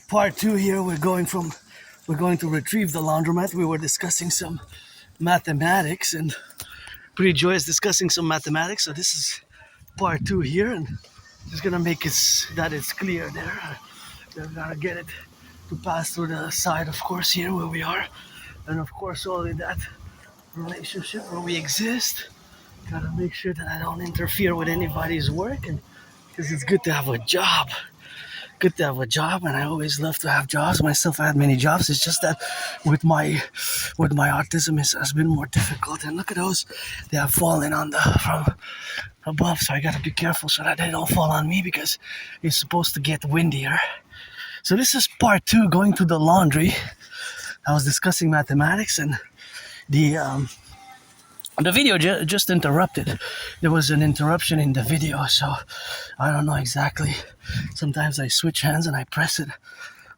part two here. We're going to retrieve the laundromat. We were discussing some mathematics, and pretty joyous discussing some mathematics. So this is part two here, and just gonna make it that it's clear there. We're gonna get it to pass through the side, of course, here where we are, and of course only that relationship where we exist. Gotta make sure that I don't interfere with anybody's work, and because it's good to have a job. Good to have a job, and I always love to have jobs. Myself, I had many jobs. It's just that with my autism, it has been more difficult. And look at those; they have fallen from above. So I gotta be careful so that they don't fall on me because it's supposed to get windier. So this is part two, going to the laundry. I was discussing mathematics, and the video just interrupted. There was an interruption in the video, so I don't know exactly. Sometimes I switch hands and I press it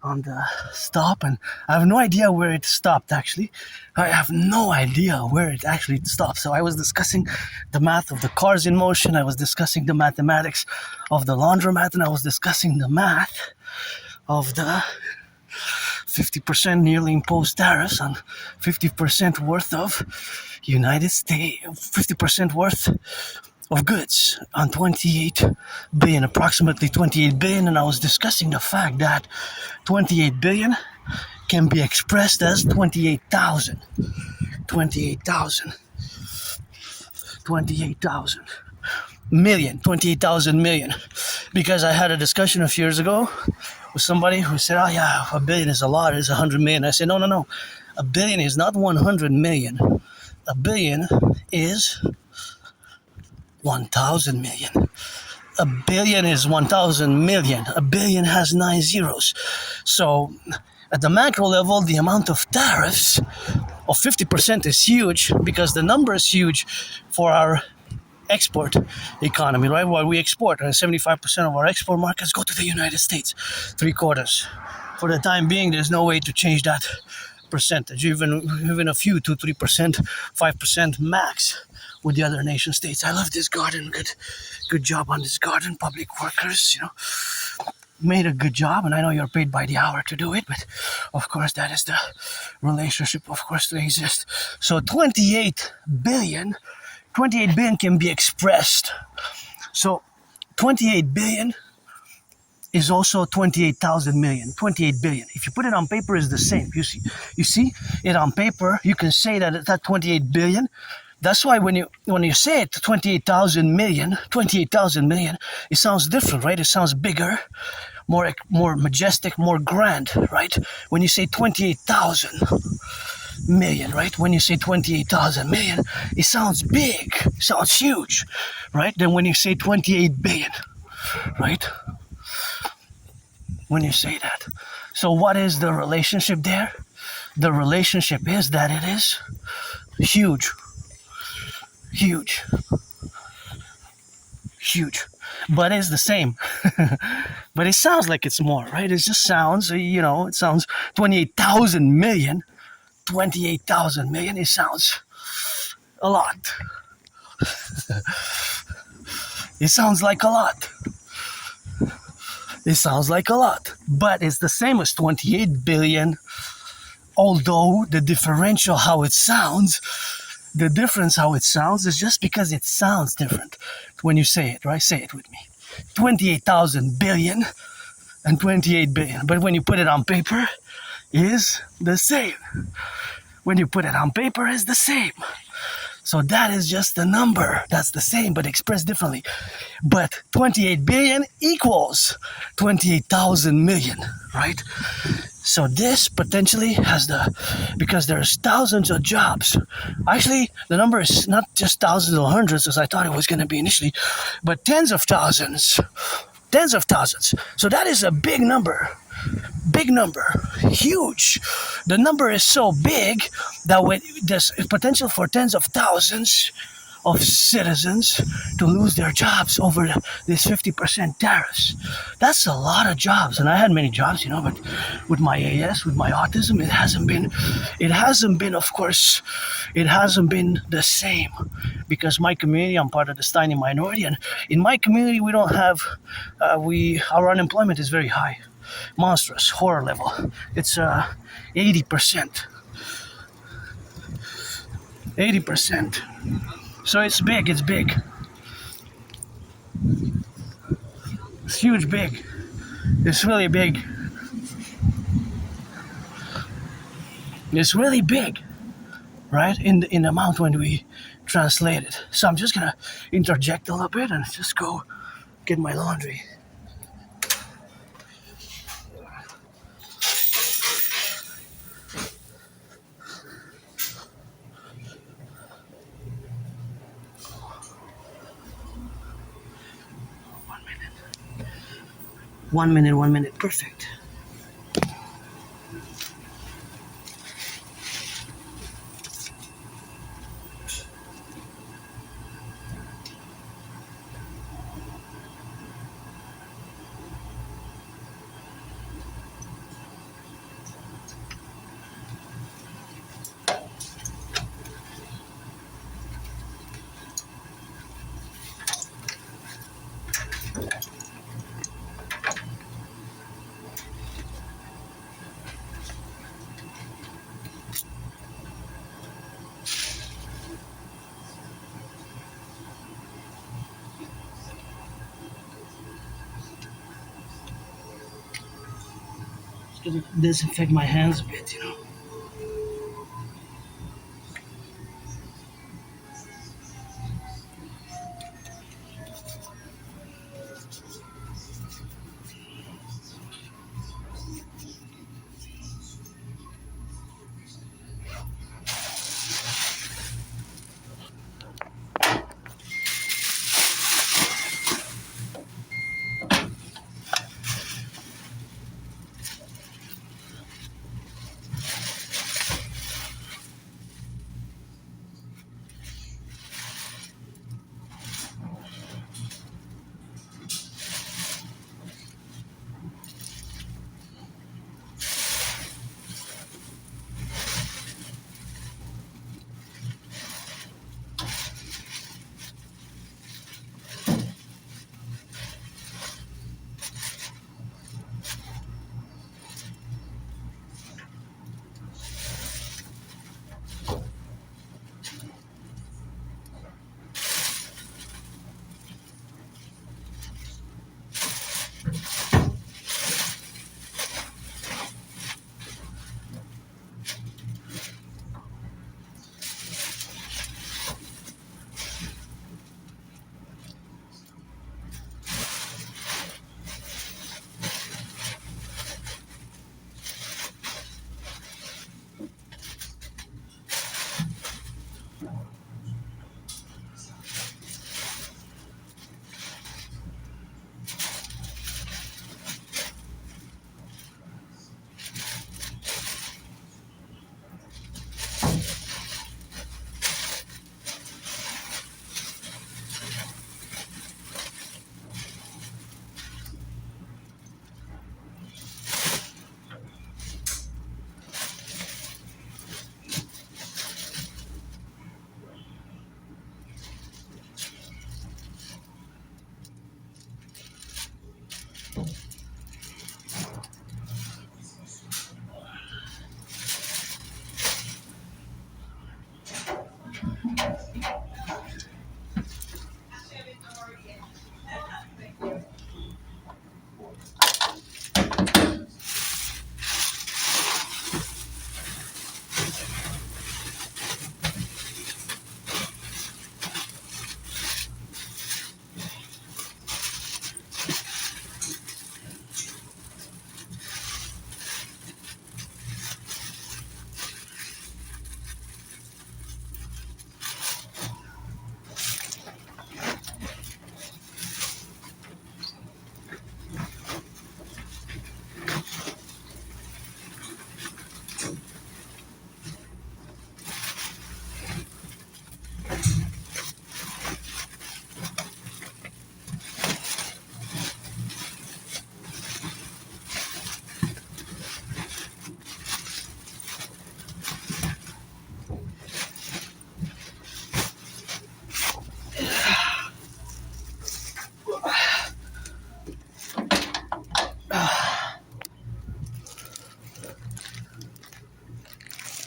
on the stop, and I have no idea where it stopped, actually. I have no idea where it actually stopped. So I was discussing the math of the cars in motion, I was discussing the mathematics of the laundromat, and I was discussing the math of the 50% nearly imposed tariffs on 50% worth of United States, 50% worth of goods on 28 billion, approximately 28 billion. And I was discussing the fact that 28 billion can be expressed as 28,000 million. Because I had a discussion a few years ago with somebody who said, oh yeah, a billion is a lot, it's 100 million. I said, no. A billion is not 100 million. A billion is 1,000 million. A billion is 1,000 million. A billion has 9 zeros. So at the macro level, the amount of tariffs of 50% is huge because the number is huge for our export economy, right? While we export, and 75% of our export markets go to the United States, 3/4. For the time being, there's no way to change that percentage, even a few, 2-3%, 5% max with the other nation states. I love this garden. Good job on this garden. Public workers, made a good job, and I know you're paid by the hour to do it, but of course that is the relationship, of course, to exist. So 28 billion can be expressed. So 28 billion is also 28,000 million. 28 billion. If you put it on paper, it's the same. You see it on paper, you can say that it's at 28 billion. That's why when you say it, 28,000 million, it sounds different, right? It sounds bigger, more majestic, more grand, right? When you say 28,000 million, right? When you say 28,000 million, it sounds big, it sounds huge, right? Then when you say 28 billion, right? When you say that. So what is the relationship there? The relationship is that it is huge. But it's the same. But it sounds like it's more, right? It just sounds, it sounds 28,000 million. 28,000 million, it sounds a lot. It sounds like a lot. But it's the same as 28 billion, although the differential how it sounds, the difference how it sounds is just because it sounds different when you say it, right? Say it with me. 28,000 billion and 28 billion. But when you put it on paper, is the same. When you put it on paper, it's the same. So that is just the number. That's the same, but expressed differently. But 28 billion equals 28,000 million, right? So this potentially has because there's thousands of jobs. Actually, the number is not just thousands or hundreds as I thought it was going to be initially, but tens of thousands. So that is a big number, huge. The number is so big that there's potential for tens of thousands of citizens to lose their jobs over this 50% tariffs. That's a lot of jobs, and I had many jobs, but with my AS, with my autism, it hasn't been, of course, it hasn't been the same, because my community, I'm part of the tiny minority, and in my community, we don't have, our unemployment is very high. monstrous horror level. It's 80%. 80%. So it's big. It's big. It's huge. Big. It's really big. It's really big, right? In the amount when we translate it. So I'm just gonna interject a little bit and just go get my laundry. One minute, perfect. It's gonna disinfect my hands a bit, you know.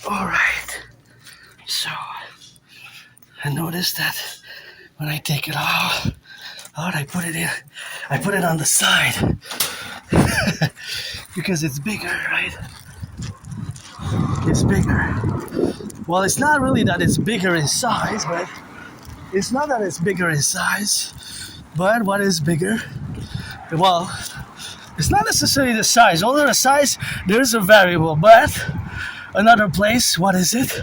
Alright, so I noticed that when I take it off, I put it in. I put it on the side because it's bigger, right? It's bigger. Well, it's not really that it's bigger in size, but it's not that it's bigger in size. But what is bigger? Well, it's not necessarily the size. Although the size, there's a variable, but another place, what is it?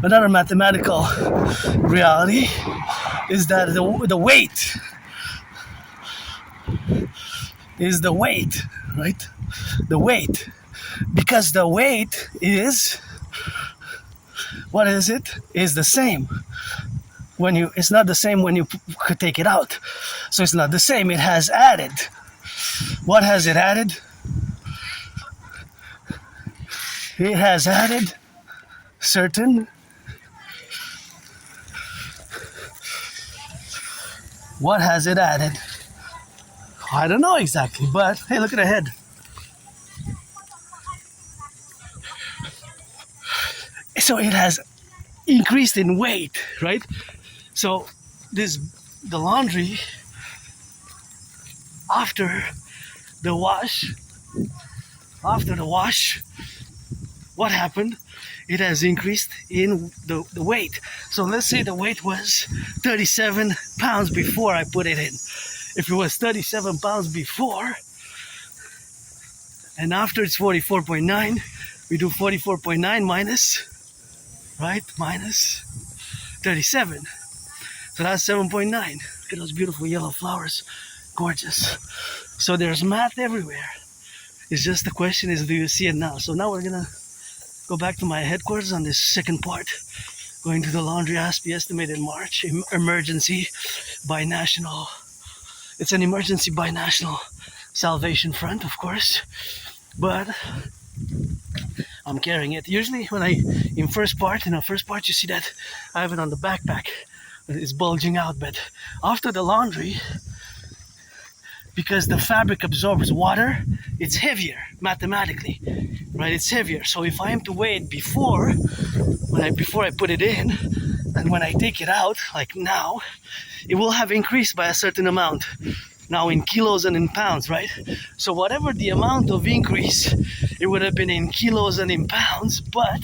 Another mathematical reality is that the weight is the weight, right? The weight. Because the weight is, what is it? Is the same. It's not the same when you could take it out. So it's not the same. It has added. What has it added? It has added certain what has it added? I don't know exactly, but hey, look at the head. So it has increased in weight, right? So the laundry after the wash, what happened? It has increased in the weight. So let's say the weight was 37 pounds before I put it in. If it was 37 pounds before, and after it's 44.9, we do 44.9 minus, right? Minus 37. So that's 7.9. Look at those beautiful yellow flowers. Gorgeous. So there's math everywhere. It's just the question is, do you see it now? So now we're gonna go back to my headquarters on this second part, going to the laundry Aspie estimated March emergency binational. It's an emergency binational Salvation Front, of course, but I'm carrying it. Usually when in first part you see that I have it on the backpack. It's bulging out, but after the laundry, because the fabric absorbs water, it's heavier mathematically, right? It's heavier. So if I am to weigh it before I put it in, and when I take it out, like now, it will have increased by a certain amount. Now in kilos and in pounds, right? So whatever the amount of increase, it would have been in kilos and in pounds, but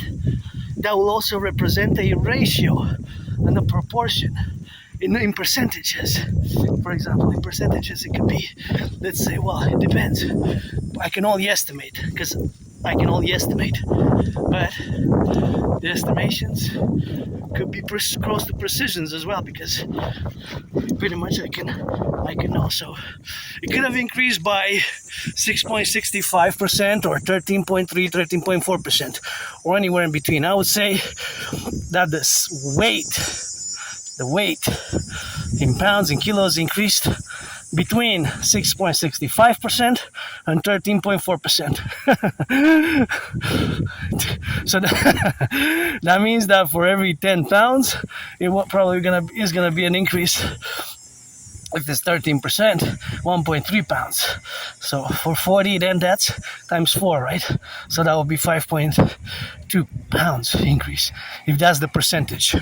that will also represent a ratio and a proportion in percentages. For example, in percentages, it could be, let's say, well, it depends. I can only estimate, but the estimations could be close to precisions as well, because pretty much I can know. So it could have increased by 6.65% or 13.3, 13.4%, or anywhere in between. I would say that the weight in pounds and kilos increased between 6.65% and 13.4%. So that means that for every 10 pounds, it is gonna be an increase. If it's 13%, 1.3 pounds. So for 40, then that's times 4, right? So that will be 5.2 pounds increase, if that's the percentage.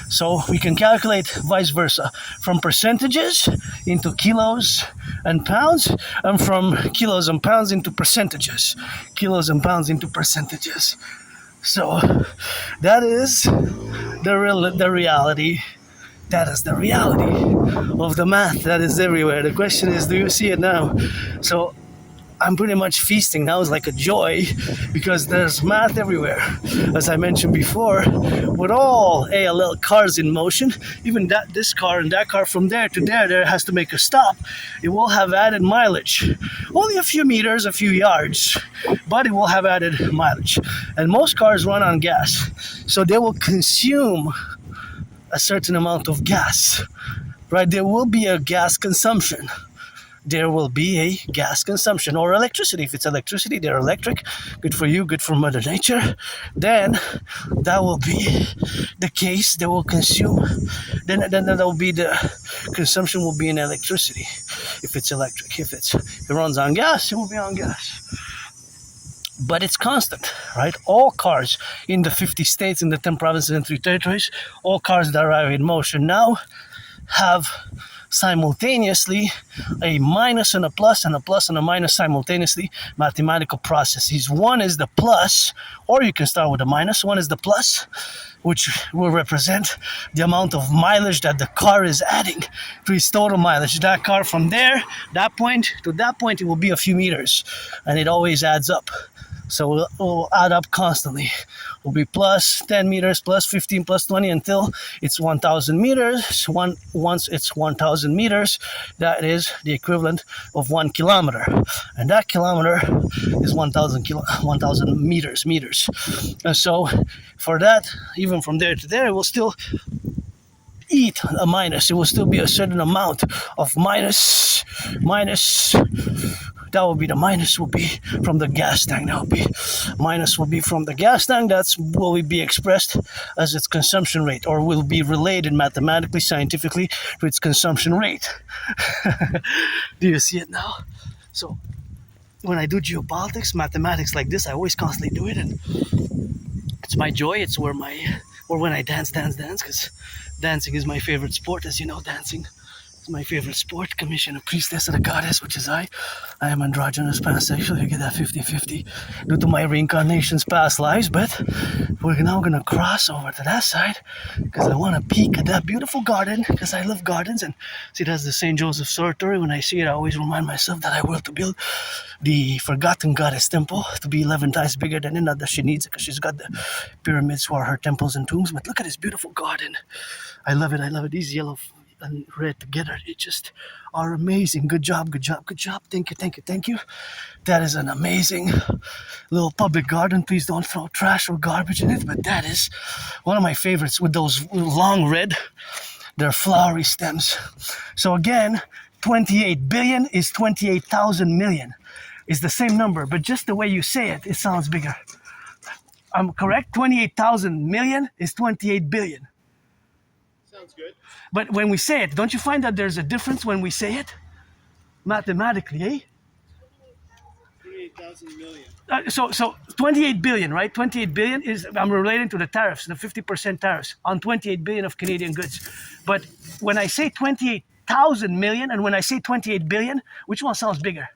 So we can calculate vice versa, from percentages into kilos and pounds, and from kilos and pounds into percentages. So that is the reality. That is the reality of the math that is everywhere. The question is, do you see it now? So I'm pretty much feasting now. It's like a joy because there's math everywhere. As I mentioned before, with all ALL cars in motion, even this car and that car from there to there has to make a stop. It will have added mileage. Only a few meters, a few yards, but it will have added mileage. And most cars run on gas, so they will consume a certain amount of gas, right? There will be a gas consumption. Or electricity. If it's electricity, they're electric. Good for you, good for Mother Nature. Then that will be the case. They will consume. Then that will be the consumption will be in electricity. If it's electric, if it runs on gas, it will be on gas. but it's constant, right? All cars in the 50 states, in the 10 provinces and 3 territories, all cars that are in motion now have simultaneously a minus and a plus and a plus and a minus simultaneously mathematical processes. One is the plus, or you can start with a minus. One is the plus, which will represent the amount of mileage that the car is adding to its total mileage. That car from there, that point to that point, it will be a few meters, and it always adds up. So it will add up constantly. It will be plus 10 meters, plus 15, plus 20 until it's 1,000 meters. Once it's 1,000 meters, that is the equivalent of 1 kilometer. And that kilometer is 1,000 meters. And so for that, even from there to there, it will still eat a minus. It will still be a certain amount of minus. That will be the minus will be from the gas tank. That will be minus will be from the gas tank. That's will be expressed as its consumption rate, or will be related mathematically, scientifically to its consumption rate. Do you see it now? So when I do geopolitics, mathematics like this, I always constantly do it, and it's my joy. It's where or when I dance, because dancing is my favorite sport, as you know. Dancing is my favorite sport. Commission a priestess of the goddess, which is I. I am androgynous pansexual. You get that 50-50 due to my reincarnation's past lives. But we're now going to cross over to that side because I want to peek at that beautiful garden, because I love gardens. And see, that's the St. Joseph's Oratory. When I see it, I always remind myself that I will to build the forgotten goddess temple to be 11 times bigger than it. Not that she needs it, because she's got the pyramids for her temples and tombs. But look at this beautiful garden. I love it. These yellow and red together, they just are amazing. Good job. Thank you. That is an amazing little public garden. Please don't throw trash or garbage in it, but that is one of my favorites, with those long red, they're flowery stems. So again, 28 billion is 28,000 million. It's the same number, but just the way you say it, it sounds bigger. I'm correct? 28,000 million is 28 billion. Sounds good. But when we say it, don't you find that there's a difference when we say it? Mathematically, eh? 28,000 million. So 28 billion, right? 28 billion is, I'm relating to the tariffs, the 50% tariffs on 28 billion of Canadian goods. But when I say 28,000 million and when I say 28 billion, which one sounds bigger?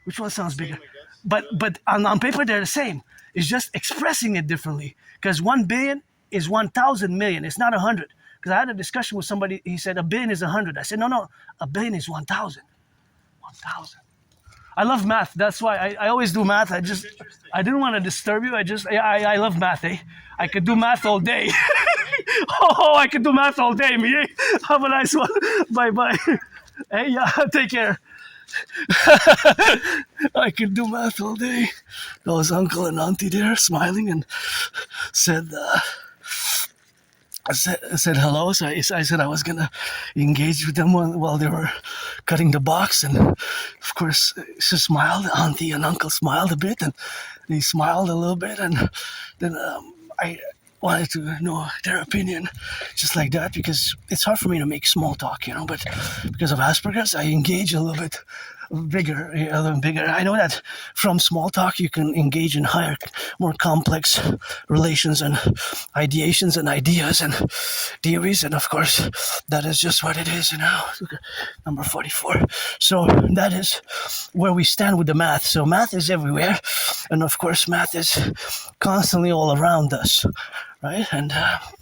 Which one sounds bigger? But on paper, they're the same. It's just expressing it differently. Because 1 billion is 1,000 million. It's not 100. Because I had a discussion with somebody. He said a billion is 100. I said, no, a billion is 1,000. 1,000. I love math. That's why I always do math. I didn't want to disturb you. I love math, eh? I could do math all day. I could do math all day, me, eh? Have a nice one. Bye-bye. Hey, yeah, take care. I could do math all day. There was uncle and auntie there smiling and said, I said hello. So I said I was going to engage with them while they were cutting the box. And of course, she smiled. Auntie and uncle smiled a bit, and they smiled a little bit. And then I wanted to know their opinion just like that, because it's hard for me to make small talk, but because of Asperger's, I engage a little bit bigger. I know that from small talk you can engage in higher, more complex relations and ideations and ideas and theories, and of course that is just what it is. Number 44. So that is where we stand with the math. So math is everywhere, and of course math is constantly all around us, right? And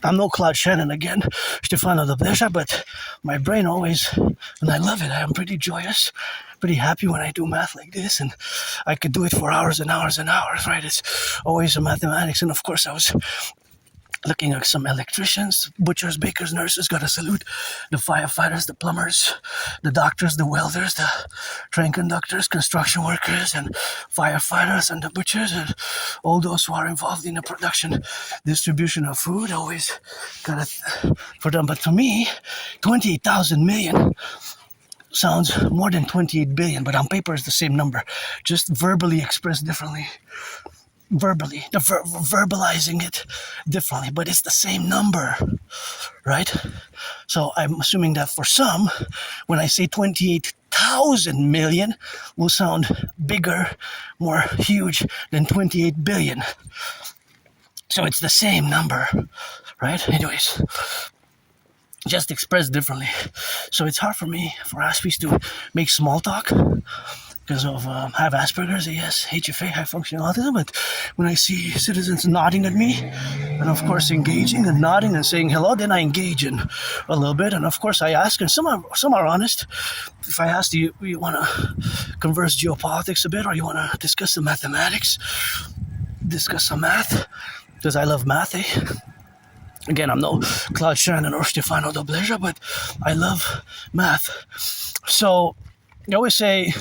I'm no Claude Shannon again, Stefano the Blesha, but my brain always, and I love it. I'm pretty joyous, pretty happy when I do math like this, and I could do it for hours and hours and hours, right? It's always a mathematics. And of course I was looking at some electricians, butchers, bakers, nurses, gotta salute the firefighters, the plumbers, the doctors, the welders, the train conductors, construction workers, and firefighters, and the butchers, and all those who are involved in the production, distribution of food. Always gotta for them. But to me, 28,000 million sounds more than 28 billion, but on paper it's the same number, just verbally expressed differently. verbally, verbalizing it differently, but it's the same number, right? So I'm assuming that for some, when I say 28,000 million, will sound bigger, more huge than 28 billion. So it's the same number, right? Anyways, just expressed differently. So it's hard for me, for Aspies, to make small talk because of I have Asperger's, yes, HFA, high functioning autism. But when I see citizens nodding at me, and of course engaging and nodding and saying hello, then I engage in a little bit. And of course I ask, and some are honest. If I ask you want to converse geopolitics a bit, or you want to discuss some mathematics, discuss some math, because I love math, eh? Again, I'm no Claude Shannon or Stefano Dobleja, but I love math. So I always say,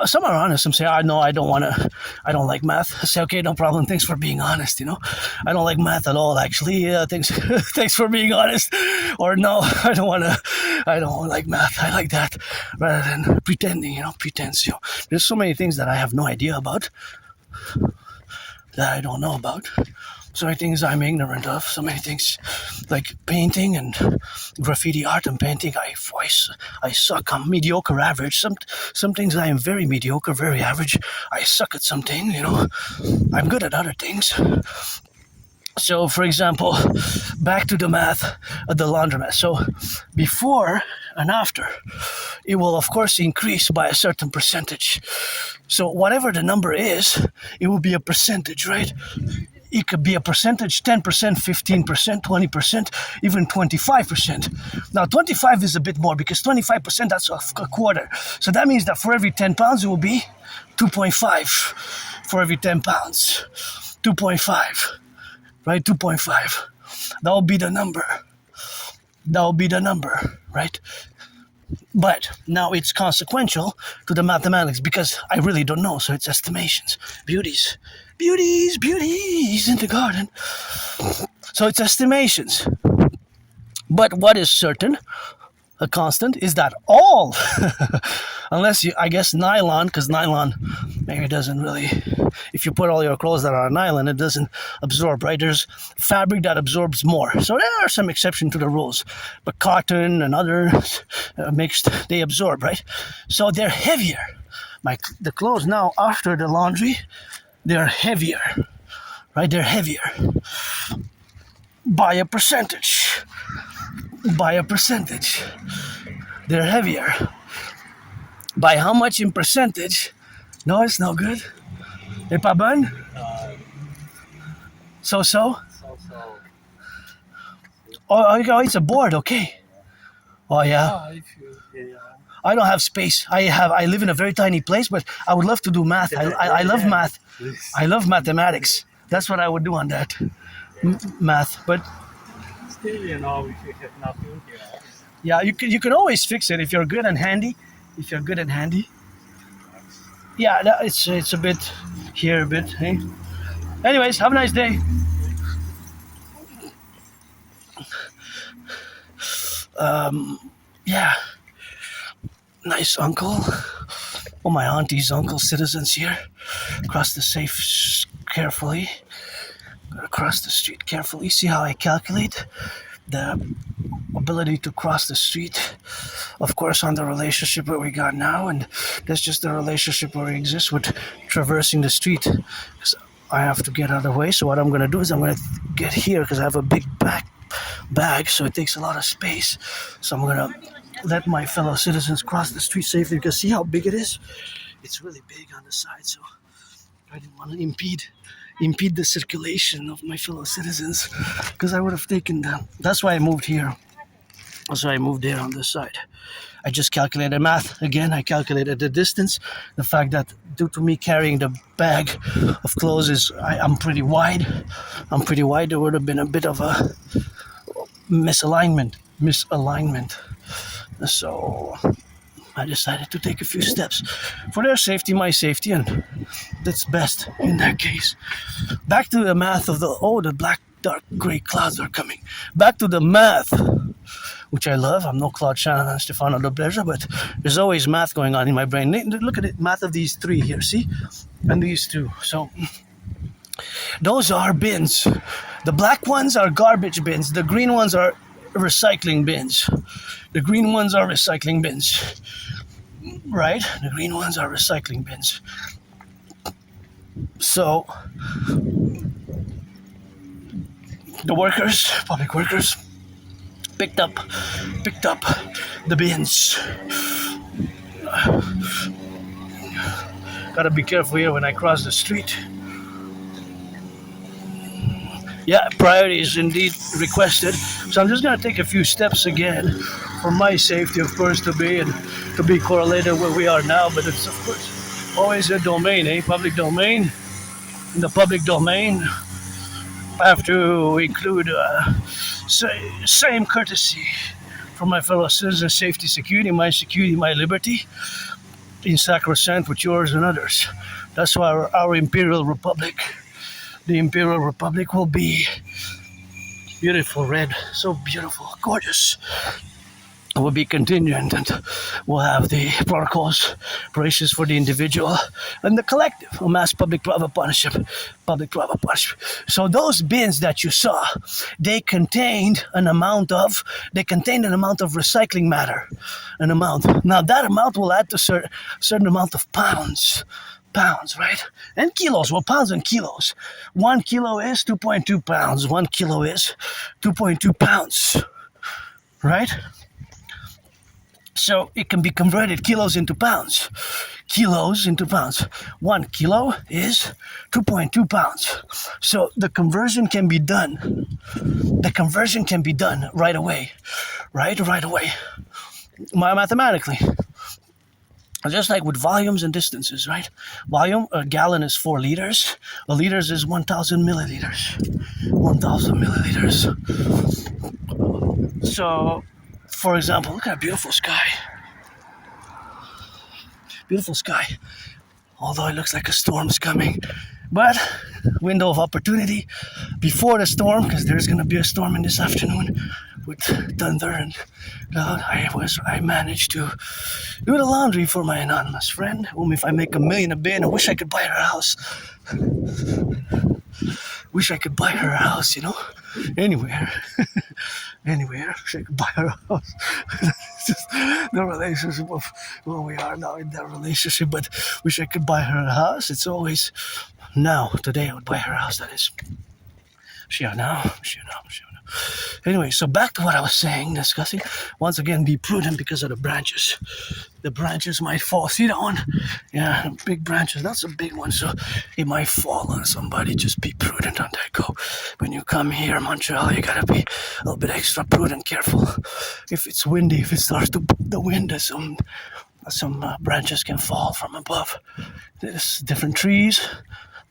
some are honest. Some say, no, I don't like math. I say, okay, no problem. Thanks for being honest, I don't like math at all, actually. Thanks, thanks for being honest. Or no, I don't like math. I like that rather than pretending, pretense. There's so many things that I have no idea about, that I don't know about. So many things I'm ignorant of. So many things like painting and graffiti art and painting. I suck. I'm mediocre average. Some things I am very mediocre, very average. I suck at something, I'm good at other things. So, for example, back to the math at the laundromat. So, before and after, it will, of course, increase by a certain percentage. So, whatever the number is, it will be a percentage, right? It could be a percentage, 10%, 15%, 20%, even 25%. Now, 25 is a bit more because 25%, that's a quarter. So that means that for every 10 pounds, it will be 2.5 for every 10 pounds. 2.5, right? 2.5. That will be the number. That will be the number, right? But now it's consequential to the mathematics because I really don't know, so it's estimations. Beauties in the garden. So it's estimations. But what is certain, a constant, is that all, unless I guess nylon, because nylon maybe doesn't really, if you put all your clothes that are nylon, it doesn't absorb, right? There's fabric that absorbs more. So there are some exceptions to the rules. But cotton and other mixed, they absorb, right? So they're heavier. The clothes now after the laundry, they're heavier, right? They're heavier by a percentage. They're heavier. By how much in percentage? No, it's no good. Et pas bonne? So. Oh, it's a board, okay. Oh, yeah. I don't have space. I live in a very tiny place, but I would love to do math. I love math. I love mathematics. That's what I would do on that. Math, but still, if you have nothing, yeah, you can always fix it if you're good and handy. Yeah, it's a bit here, a bit. Hey. Anyways, have a nice day. Yeah. Nice uncle. Oh, my auntie's uncle, citizens here. Cross the safe carefully. Across the street carefully. See how I calculate the ability to cross the street, of course, on the relationship where we got now, and that's just the relationship where we exist with traversing the street. Because I have to get out of the way, so what I'm going to do is I'm going to get here because I have a big bag, so it takes a lot of space. So I'm going to let my fellow citizens cross the street safely because see how big it is? It's really big on the side, so I didn't want to impede the circulation of my fellow citizens because I would have taken them. That's why I moved here. That's why I moved there on this side. I just calculated math. Again, I calculated the distance. The fact that due to me carrying the bag of clothes, I'm pretty wide. There would have been a bit of a misalignment. So I decided to take a few steps for their safety, my safety, and that's best in that case. Back to the math of the black, dark, gray clouds are coming. Back to the math which I love. I'm no Claude Shannon and Stefano de Beja, but there's always math going on in my brain. Look at it, math of these three here, see? And these two. So those are bins. The black ones are garbage bins. The green ones are recycling bins. The green ones are recycling bins. Right? The green ones are recycling bins. So the workers, public workers, picked up the bins. Gotta be careful here when I cross the street. Yeah, priority is indeed requested. So I'm just gonna take a few steps again for my safety, of course, to be correlated where we are now. But it's of course always a domain, public domain. In the public domain, I have to include same courtesy for my fellow citizens, safety, security, my liberty, in sacrosanct with yours and others. That's why our imperial republic, the imperial republic, will be beautiful red, so beautiful, gorgeous. It will be contingent, and we'll have the protocols, braces for the individual, and the collective, a mass public-private partnership, public-private partnership. So those bins that you saw, they contained an amount of recycling matter, an amount. Now that amount will add to certain amount of pounds, right? And kilos, well, pounds and kilos. 1 kilo is 2.2 pounds. 1 kilo is 2.2 pounds, right? So it can be converted kilos into pounds. Kilos into pounds. 1 kilo is 2.2 pounds. So the conversion can be done. The conversion can be done right away. Right away. Mathematically. Just like with volumes and distances, right? Volume, a gallon is 4 liters. A liter is 1,000 milliliters. 1,000 milliliters. So, for example, look at a beautiful sky. Beautiful sky. Although it looks like a storm's coming. But, window of opportunity before the storm, because there's going to be a storm in this afternoon with thunder and cloud. I managed to do the laundry for my anonymous friend, whom if I make $1 million a bin, I wish I could buy her house. Wish I could buy her a house, anywhere. Anywhere, wish I could buy her a house. It's just the relationship of where we are now in that relationship, but wish I could buy her a house. It's always now, today I would buy her a house, that is. She now. Anyway, so back to what I was saying, discussing. Once again, be prudent because of the branches. The branches might fall. See that one? Yeah, big branches. That's a big one, so it might fall on somebody. Just be prudent on that go. When you come here, Montreal, you gotta be a little bit extra prudent, careful. If it's windy, if it starts to the wind, some branches can fall from above. There's different trees.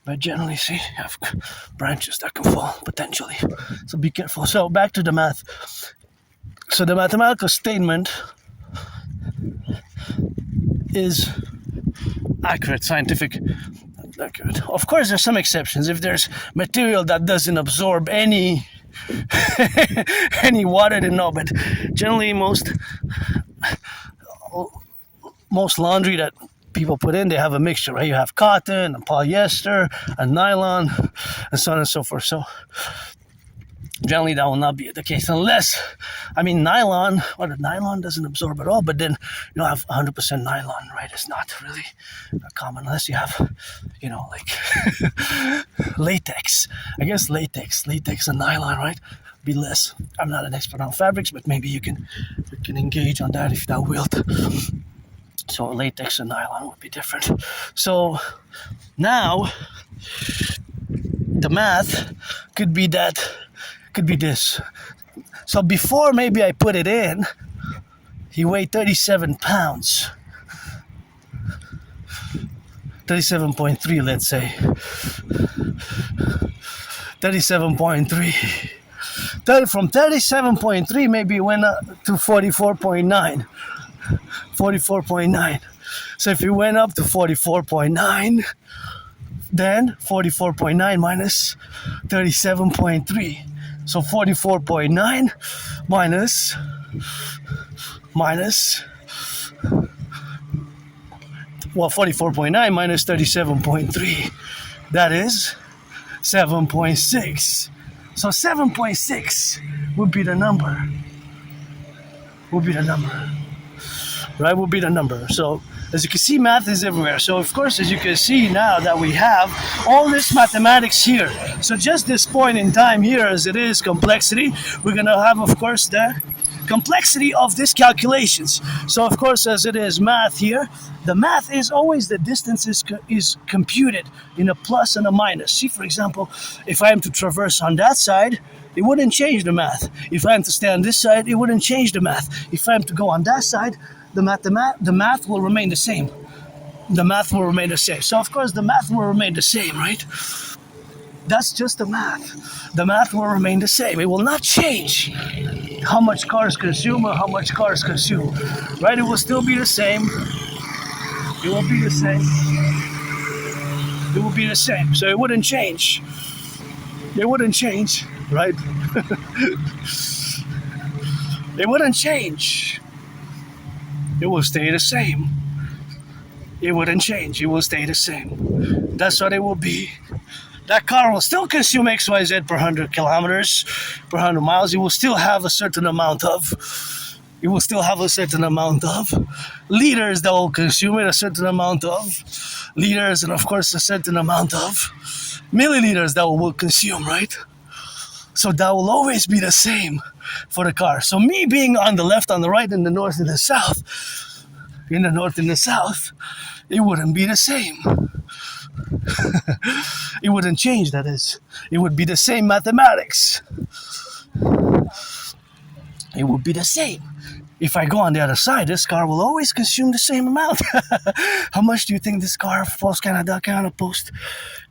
But generally, see, you have branches that can fall, potentially. So be careful. So back to the math. So the mathematical statement is accurate, scientific. Accurate. Of course, there's some exceptions. If there's material that doesn't absorb any water, then no. But generally, most laundry that people put in, they have a mixture, right? You have cotton and polyester and nylon and so on and so forth. So generally that will not be the case unless, nylon doesn't absorb at all, but then you don't have 100% nylon, right? It's not really common unless you have, like latex. I guess latex and nylon, right? Be less. I'm not an expert on fabrics, but maybe you can engage on that if thou wilt. So latex and nylon would be different. So now the math could be this. So before maybe I put it in, he weighed 37 pounds. 37.3, let's say. 37.3. From 37.3 maybe it went up to 44.9. 44.9. So if you went up to 44.9, then 44.9 minus 37.3. So 44.9 minus minus, 44.9 minus 37.3. That is 7.6. So 7.6 would be the number. Right, will be the number. So as you can see, math is everywhere. So of course, as you can see now that we have all this mathematics here. So just this point in time here, as it is complexity, we're gonna have, of course, the complexity of these calculations. So of course, as it is math here, the math is always the distance is computed in a plus and a minus. See, for example, if I am to traverse on that side, it wouldn't change the math. If I am to stay on this side, it wouldn't change the math. If I am to go on that side, the math will remain the same. The math will remain the same. So of course the math will remain the same, right? That's just the math. The math will remain the same. It will not change how much cars consume or how much cars consume, right? It will still be the same. It will be the same. It will be the same. So it wouldn't change. It wouldn't change, right? It wouldn't change. It will stay the same. It wouldn't change. It will stay the same. That's what it will be. That car will still consume XYZ per 100 kilometers, per 100 miles. It will still have a certain amount of liters that will consume it, a certain amount of liters, and of course a certain amount of milliliters that will consume, right? So that will always be the same for the car. So me being on the left, on the right, in the north, and the south, it wouldn't be the same. It wouldn't change, that is. It would be the same mathematics. It would be the same. If I go on the other side, this car will always consume the same amount. How much do you think this car, Post Canada Post,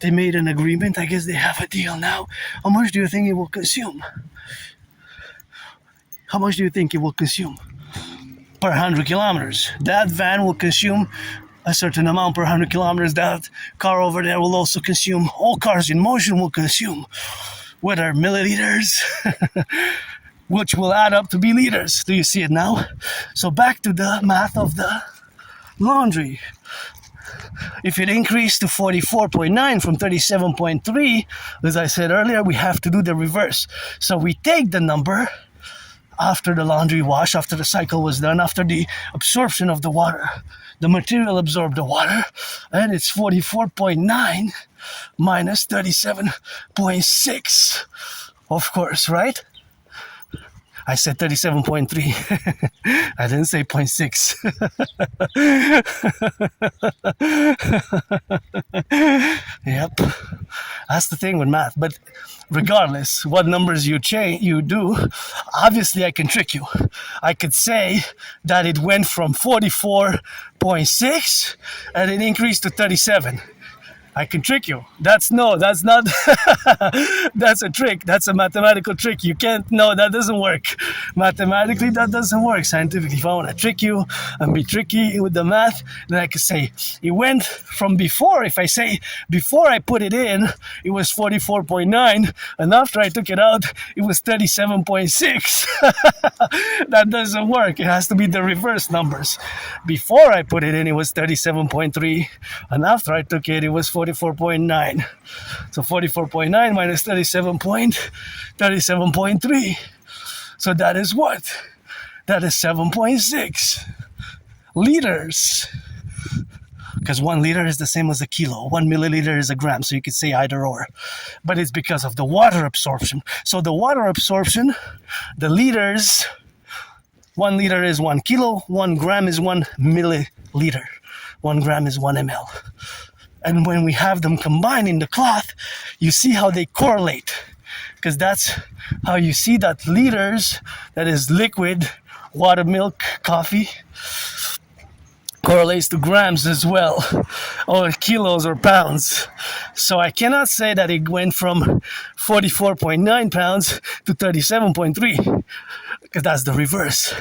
they made an agreement? I guess they have a deal now. How much do you think it will consume? How much do you think it will consume per 100 kilometers? That van will consume a certain amount per 100 kilometers. That car over there will also consume. All cars in motion will consume, whether milliliters, which will add up to be liters. Do you see it now? So back to the math of the laundry. If it increased to 44.9 from 37.3, as I said earlier, we have to do the reverse. So we take the number after the laundry wash, after the cycle was done, after the absorption of the water. The material absorbed the water, and it's 44.9 minus 37.6, of course, right? I said 37.3. I didn't say 0.6. Yep. That's the thing with math. But regardless what numbers you do, obviously I can trick you. I could say that it went from 44.6 and it increased to 37. I can trick you. That's not, that's a trick. That's a mathematical trick. You can't, no, that doesn't work. Mathematically, that doesn't work. Scientifically, if I want to trick you and be tricky with the math, then I could say it went from before. If I say before I put it in, it was 44.9, and after I took it out, it was 37.6. That doesn't work. It has to be the reverse numbers. Before I put it in, it was 37.3, and after I took it, it was 44.9. So 44.9 minus 37.3. So that is what? That is 7.6 liters. Because 1 liter is the same as a kilo. 1 milliliter is a gram. So you could say either or. But it's because of the water absorption. So the water absorption, the liters, 1 liter is 1 kilo. 1 gram is 1 milliliter. 1 gram is 1 ml. And when we have them combined in the cloth, you see how they correlate. Because that's how you see that liters, that is liquid, water, milk, coffee, correlates to grams as well, or kilos or pounds. So I cannot say that it went from 44.9 pounds to 37.3, because that's the reverse.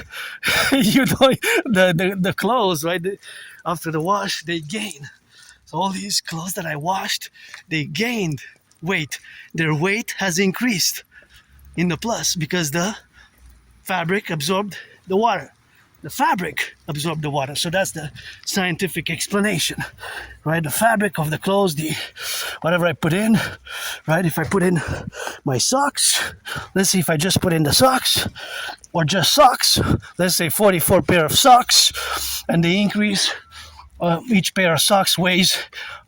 You know, the clothes, right, after the wash, they gain. So all these clothes that I washed, they gained weight. Their weight has increased in the plus because the fabric absorbed the water. The fabric absorbs the water. So that's the scientific explanation, right? The fabric of the clothes, the whatever I put in, right? If I put in my socks, let's see if I just put in the socks or just socks, let's say 44 pair of socks, and the increase, each pair of socks weighs,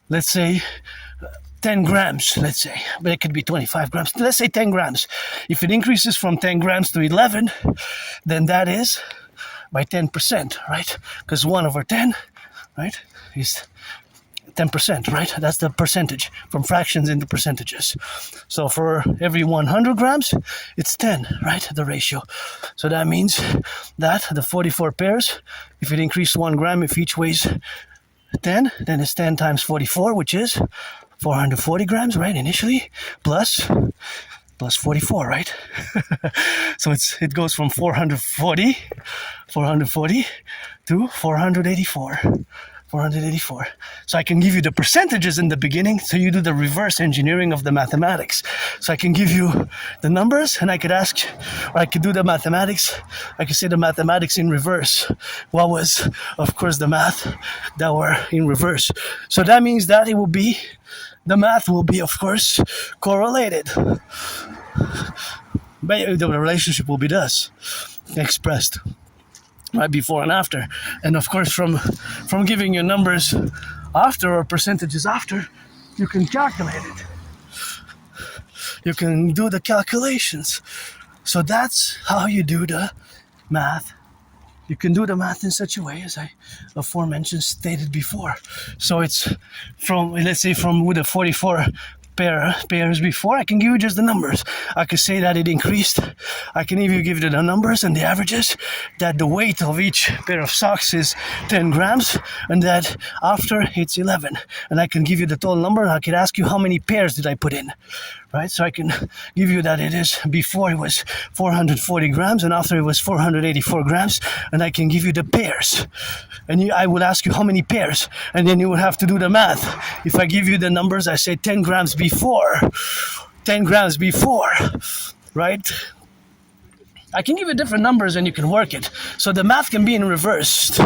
let's say, 10 grams, let's say, but it could be 25 grams. Let's say 10 grams. If it increases from 10 grams to 11, then that is by 10%, right? Because 1/10, right, is 10%, right? That's the percentage from fractions into percentages. So for every 100 grams, it's 10, right? The ratio. So that means that the 44 pairs, if it increases 1 gram, if each weighs 10, then it's 10 times 44, which is 440 grams, right? Initially, plus 44, right? So it goes from 440 to 484. So I can give you the percentages in the beginning, so you do the reverse engineering of the mathematics. So I can give you the numbers, and I could ask, or I could do the mathematics, I could say the mathematics in reverse. What was, of course, the math that were in reverse. So that means that the math will be, of course, correlated. But the relationship will be thus expressed, right, before and after. And of course, from giving you numbers after or percentages after, you can calculate it. You can do the calculations. So that's how you do the math. You can do the math in such a way as I aforementioned stated before. So it's from, let's say, from with the 44 pairs before, I can give you just the numbers. I could say that it increased. I can even give you the numbers and the averages, that the weight of each pair of socks is 10 grams, and that after it's 11. And I can give you the total number, and I could ask you how many pairs did I put in, right? So I can give you that it is, before it was 440 grams, and after it was 484 grams, and I can give you the pairs. And I would ask you how many pairs, and then you would have to do the math. If I give you the numbers, I say 10 grams before, right? I can give you different numbers and you can work it. So the math can be in reversed.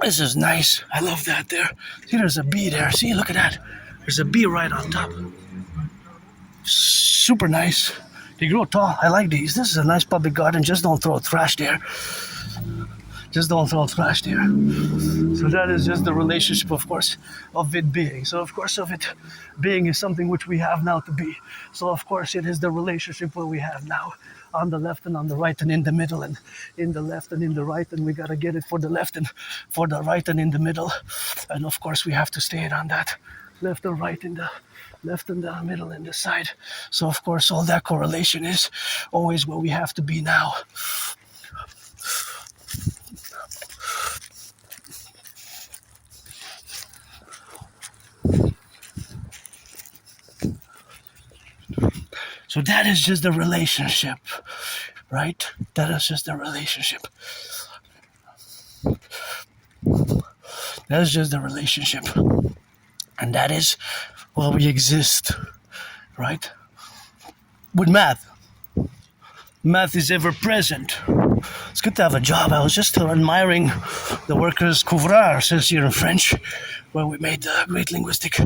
This is nice. I love that there. See, there's a bee there. See, look at that. There's a bee right on top. Super nice. They grow tall. I like these. This is a nice public garden. Just don't throw trash there. So that is just the relationship, of course, of it being. So, of course, of it being is something which we have now to be. So, of course, it is the relationship where we have now, on the left and on the right and in the middle, and in the left and in the right, and we got to get it for the left and for the right and in the middle. And, of course, we have to stay it on that left and right in the left and the middle and the side. So, of course, all that correlation is always where we have to be now. So that is just the relationship, right? That is just the relationship. That is just the relationship. And that is where we exist, right? With math. Math is ever present. It's good to have a job. I was just admiring the workers' couvreur, says here in French, where we made the great linguistic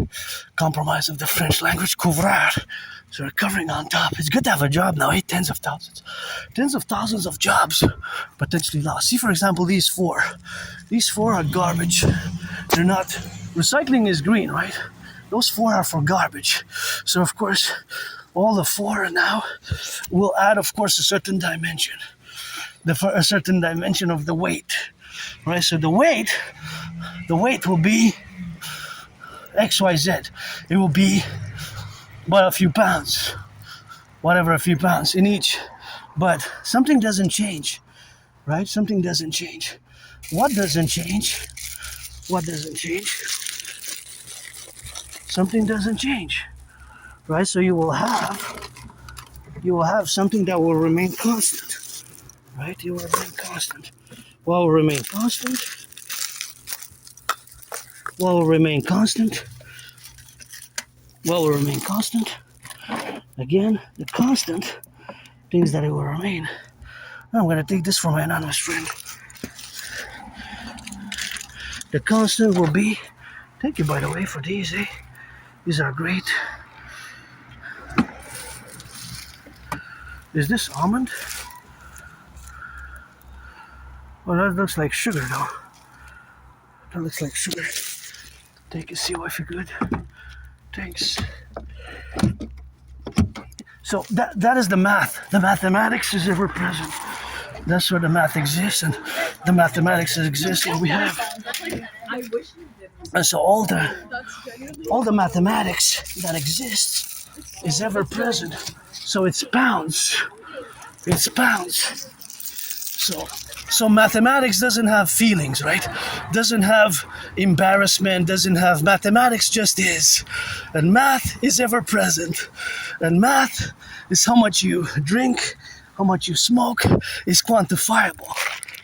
compromise of the French language, couvreur. So we're covering on top. It's good to have a job now, tens of thousands of jobs potentially lost. See, for example, these four. These four are garbage. They're not, recycling is green, right? Those four are for garbage. So, of course, all the four now will add, of course, a certain dimension. A certain dimension of the weight, right? So the weight will be XYZ. It will be but a few pounds, a few pounds in each. But something doesn't change, right? Something doesn't change. What doesn't change? Something doesn't change, right? So you will have something that will remain constant, right? You will remain constant. What will remain constant? Again, the constant things that it will remain. I'm going to take this from my anonymous friend. The constant will be, thank you by the way for these, eh? These are great. Is this almond? Well, that looks like sugar though. That looks like sugar. Take a see if you're good. Thanks. So that is the math. The mathematics is ever present. That's where the math exists, and the mathematics exists where we have. And so all the mathematics that exists is ever present. So it's pounds. It's pounds. So mathematics doesn't have feelings, right? Doesn't have embarrassment, doesn't have, mathematics just is. And math is ever present. And math is how much you drink, how much you smoke, is quantifiable,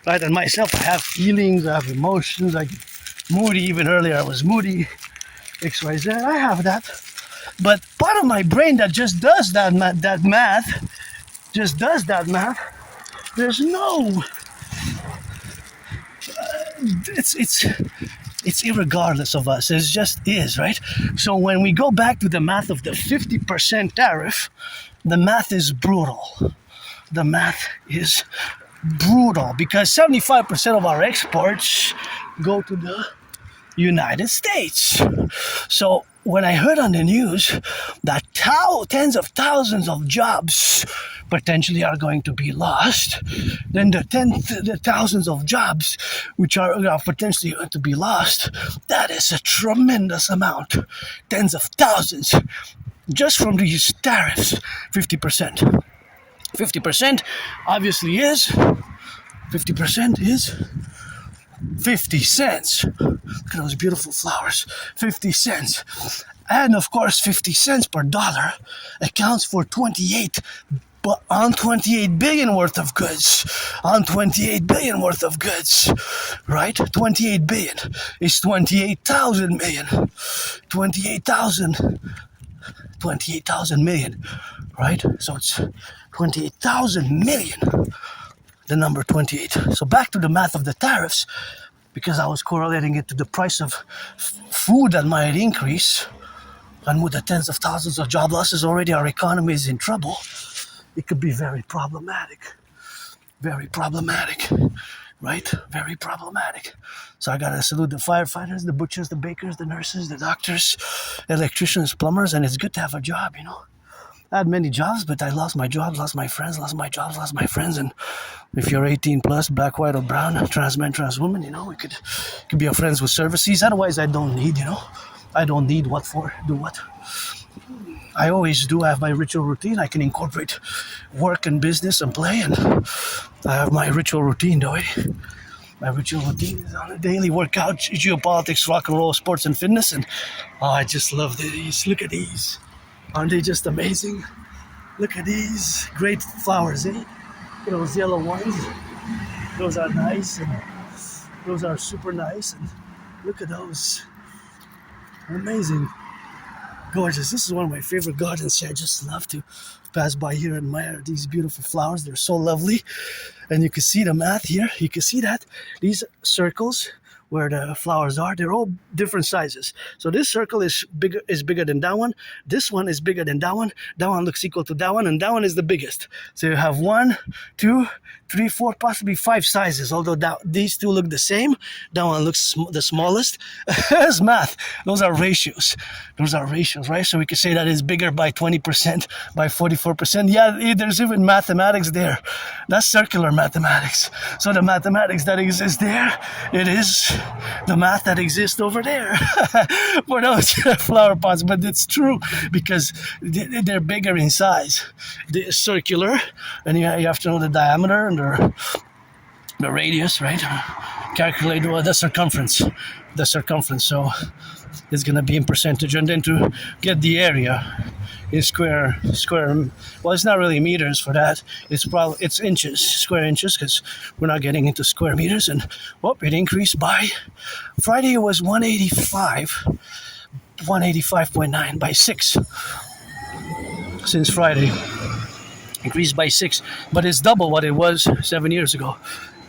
right? And myself, I have feelings, I have emotions, I get moody. Even earlier I was moody, XYZ, I have that. But part of my brain that just does that math, there's no, it's irregardless of us. It just is, right? So when we go back to the math of the 50% tariff, the math is brutal. The math is brutal because 75% of our exports go to the United States. So when I heard on the news that tens of thousands of jobs potentially are going to be lost, then the thousands of jobs which are potentially going to be lost, that is a tremendous amount. Tens of thousands just from these tariffs. 50%. 50% obviously is 50% is 50 cents. Look at those beautiful flowers. 50 cents. And of course 50 cents per dollar accounts for 28 billion worth of goods. On 28 billion worth of goods. Right? 28 billion is 28,000 million. 28,000 million. Right? So it's 28,000 million. The number 28. So back to the math of the tariffs, because I was correlating it to the price of food that might increase, and with the tens of thousands of job losses already, our economy is in trouble. It could be very problematic. Very problematic. Right? Very problematic. So I gotta salute the firefighters, the butchers, the bakers, the nurses, the doctors, electricians, plumbers, and it's good to have a job, you know. I had many jobs, but I lost my jobs, lost my friends, lost my jobs, lost my friends. And if you're 18 plus, black, white, or brown, trans man, trans woman, you know, we could be your friends with services. Otherwise, I don't need, you know. I don't need what for, do what. I always do have my ritual routine. I can incorporate work and business and play. And I have my ritual routine, though. My ritual routine is on a daily workout, geopolitics, rock and roll, sports and fitness. And I just love these. Look at these. Aren't they just amazing? Look at these great flowers, eh? Look at those yellow ones. Those are nice, and those are super nice. And look at those. Amazing. Gorgeous. This is one of my favorite gardens. I just love to pass by here and admire these beautiful flowers. They're so lovely. And you can see the math here. You can see that. These circles where the flowers are, they're all different sizes. So this circle is bigger than that one. This one is bigger than that one. That one looks equal to that one, and that one is the biggest. So you have 1, 2, 3, 4, possibly 5 sizes. Although these two look the same, that one looks the smallest. That's math. Those are ratios. Those are ratios, right? So we could say that it's bigger by 20%, by 44%. Yeah, there's even mathematics there. That's circular mathematics. So the mathematics that exists there, it is the math that exists over there for those flower pots. But it's true because they're bigger in size. They're circular, and you have to know the diameter and the radius, right? Calculate the circumference. So it's going to be in percentage, and then to get the area is square. Well, it's not really meters for that. It's inches, square inches, because we're not getting into square meters. And it increased by Friday. It was 185.9 by 6 since Friday. increased by 6, but it's double what it was 7 years ago.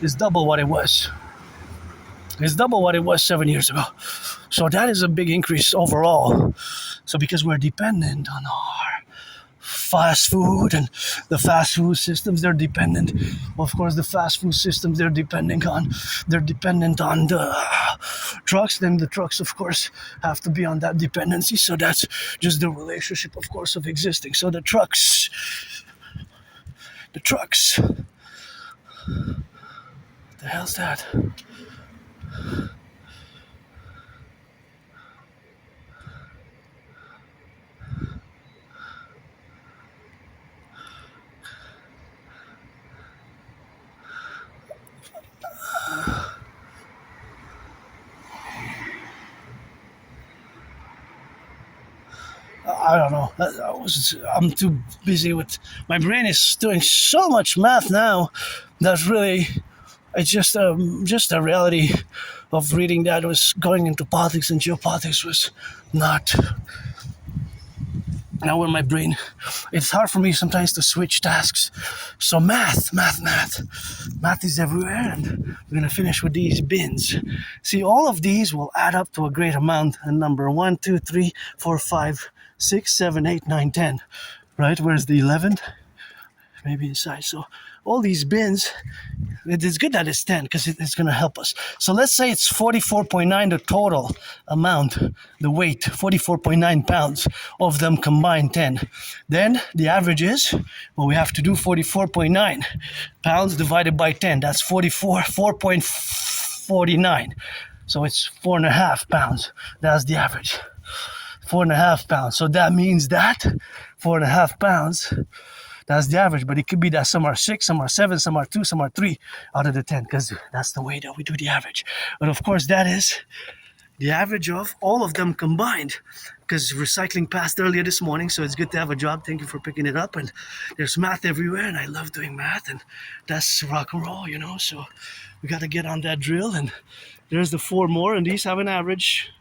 It's double what it was. It's double what it was 7 years ago. So that is a big increase overall. So because we're dependent on our fast food, and the fast food systems, they're dependent. Of course, the fast food systems they're dependent on the trucks. Then the trucks, of course, have to be on that dependency. So that's just the relationship, of course, of existing. So the trucks. What the hell's that? I don't know. I'm too busy with my brain is doing so much math now. That's really it's just a reality of reading that was going into politics, and geopolitics was not. Now where my brain, it's hard for me sometimes to switch tasks. So math is everywhere, and we're gonna finish with these bins. See, all of these will add up to a great amount, and number 1, 2, 3, 4, 5, 6, 7, 8, 9, 10. Right? Where's the 11th? Maybe inside. So all these bins, it's good that it's 10 because it's going to help us. So let's say it's 44.9 the total amount, the weight, 44.9 pounds of them combined 10. Then the average is, well, we have to do 44.9 pounds divided by 10. That's 4.49. So it's 4.5 pounds. That's the average. 4.5 pounds. So that means that 4.5 pounds, that's the average, but it could be that some are 6, some are 7, some are 2, some are 3 out of the 10, because that's the way that we do the average. But of course, that is the average of all of them combined, because recycling passed earlier this morning, so it's good to have a job. Thank you for picking it up. And there's math everywhere, and I love doing math, and that's rock and roll, so we got to get on that drill. And there's the 4 more, and these have an average